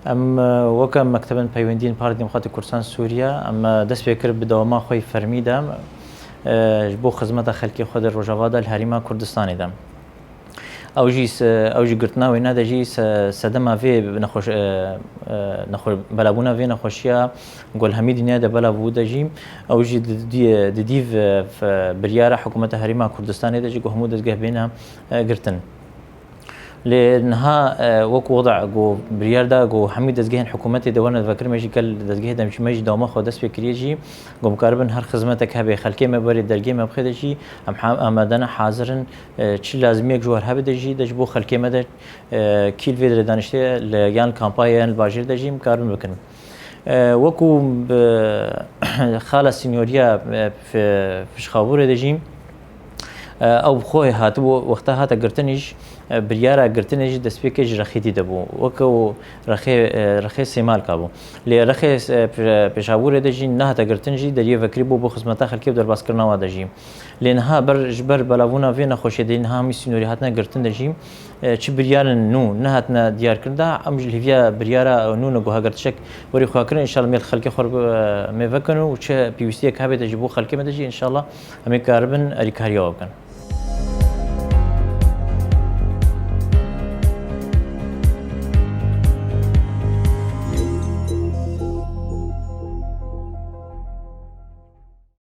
ام وكم مكتبا پیوندین پارتی دموکراتیک کردستان سووریا ام دست بکر بدوما خوی فرمیدم بو خدمت خلکی خود روجاوادا الهریما کردستانی دم او جی گرتنا و اینا دجی سدما وی نخوش بلابونا وی نخوشیا گل همه دنیا ده بلا بود دجیم او جی دیو بریاره حکومت هریما کردستانی دجی گهمو دزگه بینا گرتن لانها وك وضع جو بريار دا جو حميد دزجهن حكومتي دوانا فكر ماشي كل دزجه دم مش دوما خو دس فكريجي جو مقاربن هر خدمتك هبه خلكي ما بري درجه ما بخدشي ام دنا حاضرن چي لازمي جوهر هبه دجي دجبو خلكي ما كيل فيدر دانشته ليان كامباين الباجير دجي مقاربن بكن وكو خاله سينيوريا في شخاور دجي او خوي هاتبو وقتها هاتا قرتنيش بريارا قرتنيش دسبيكيج رخيتي دبو وكو رخي سيمال كابو لي رخي بشاور دجي نهاتا قرتنجي دريه فكريبو بو خدمتا خلكي در باس كرنا دجي لانها برجبر بلاونا فينا خوشدين ها ميسينوري هاتنا قرتن دجي چ بريارن نو نهاتنا ديار كردا ام جليفيا بريارا نو نغو هاغرتشك وري خواكر ان شاء الله ميل خلكي خور ميفكنو وچ بي بي سي كابه دجي بو خلكي مدجي ان شاء الله امي كاربن اريكاريا وكن